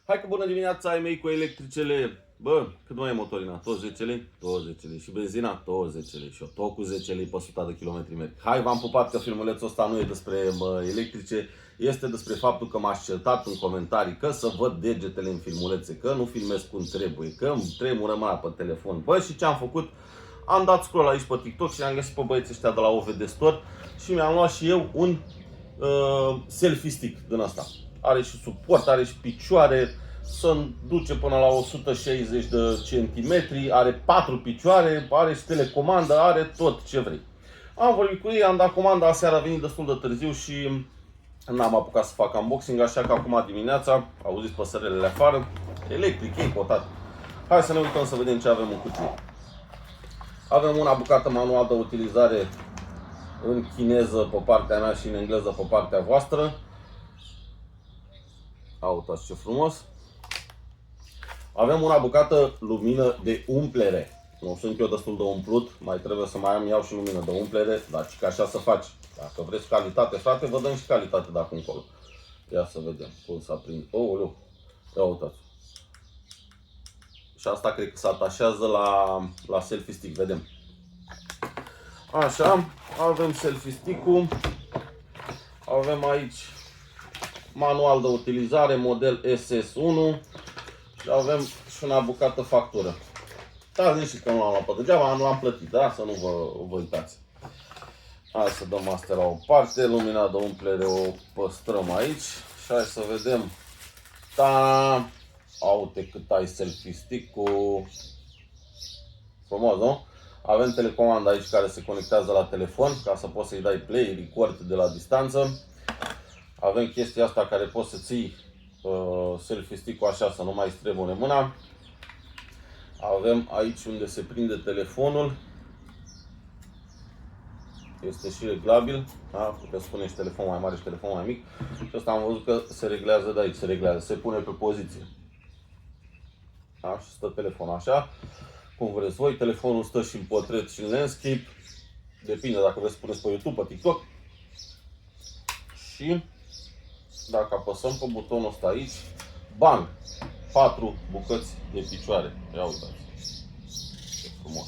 Hai că bună dimineața ai mei cu electricele. Bă, cât mai e motorina? Tot 10 lei? Tot 10 lei. Și benzina? Tot 10 lei. Și eu tot cu 10 lei pe 100 de kilometri merg. Hai, v-am pupat că filmulețul ăsta nu e despre electrice. Este despre faptul că m-aș certat în comentarii că să văd degetele în filmulețe, că nu filmez cum trebuie, că îmi tremură mâna pe telefon. Bă, și ce am făcut? Am dat scroll aici pe TikTok și am găsit pe băieții ăștia de la OVD Store și mi-am luat și eu un selfie stick din asta. Are și suport, are și picioare, se duce până la 160 de centimetri, are 4 picioare, are și telecomandă, are tot ce vrei. Am vorbit cu ei, am dat comanda, aseară a venit destul de târziu și n-am apucat să fac unboxing, așa că acum dimineața, auziți păsărelele afară, electric, ei potat. Hai să ne uităm să vedem ce avem în cutie. Avem una bucată manual de utilizare în chineză pe partea mea și în engleză pe partea voastră. Uitați ce frumos. Avem una bucată lumină de umplere. Nu sunt eu destul de umplut, mai trebuie să mai iau și lumină de umplere, dar și că așa să faci. Dacă vreți calitate, frate, vă dăm și calitate de acum încolo. Ia să vedem cum s-a prins. Ouleu, ia uitați. Și asta cred că se atașează la selfie stick, vedem. Așa, avem selfie stick-ul. Avem aici manual de utilizare, model SS1. Și avem și una bucată factură. Da, zici că nu l-am luat pe degeaba, nu am plătit, da? Să nu vă uitați. Hai să dăm astea la o parte, lumina de umplere o păstrăm aici. Și hai să vedem. Ta! Uite cât ai selfie stick-ul. Frumos, nu? Avem telecomanda aici care se conectează la telefon, ca să poți să-i dai play, record de la distanță. Avem chestia asta care poți să ții selfie stick-ul așa, să nu mai stremure mâna. Avem aici unde se prinde telefonul. Este și reglabil. Da? Puteți spune și telefon mai mare și telefon mai mic. Și asta am văzut că se reglează de aici, se pune pe poziție. Da? Și stă telefonul așa. Cum vreți voi, telefonul stă și în portret și în landscape. Depinde dacă vreți să puneți pe YouTube, pe TikTok. Și dacă apăsăm pe butonul ăsta aici, bang! 4 bucăți de picioare. Ia uitați. Ce frumos.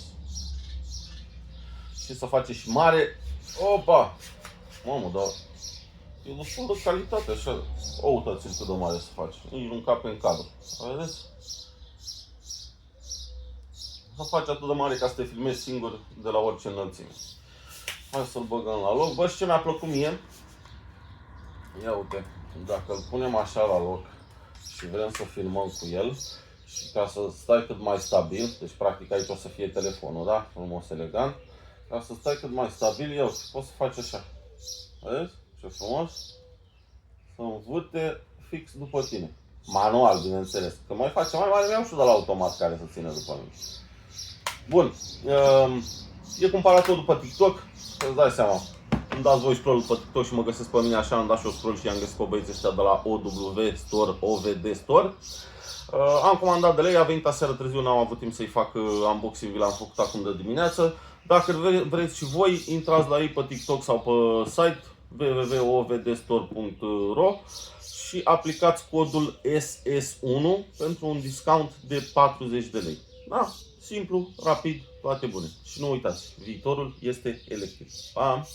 Și să face și mare. Opa! Mamă, dar e destul de calitate așa. O, uitați-l cât de mare să faci. Nici nu cape în cadru. Vedeți? Să faci atât de mare ca să te filmezi singur de la orice înălțime. Hai să-l băgăm la loc. Bă, și ce mi-a plăcut mie? Ia uite, dacă îl punem așa la loc și vrem să filmăm cu el și ca să stai cât mai stabil, deci practic aici o să fie telefonul, da? Frumos, elegant. Ca să stai cât mai stabil, eu poți să faci așa. Vedeți? Ce frumos? Să învârte fix după tine. Manual, bineînțeles. Că mai face mai mare, mi-am și de la automat care să țină după mine. Bun. E comparator după TikTok, să-ți dai seama. Îmi dați voi scroll pe TikTok și mă găsesc pe mine așa, am dat și eu scroll și am găsit pe băieții ăștia de la OW Store, OVD Store. Am comandat de lei, a venit aseară târziu, n-am avut timp să-i fac unboxing, vi l-am făcut acum de dimineață. Dacă vreți și voi, intrați la ei pe TikTok sau pe site www.ovdstore.ro și aplicați codul SS1 pentru un discount de 40 de lei. Da? Simplu, rapid, toate bune. Și nu uitați, viitorul este electric. Pa!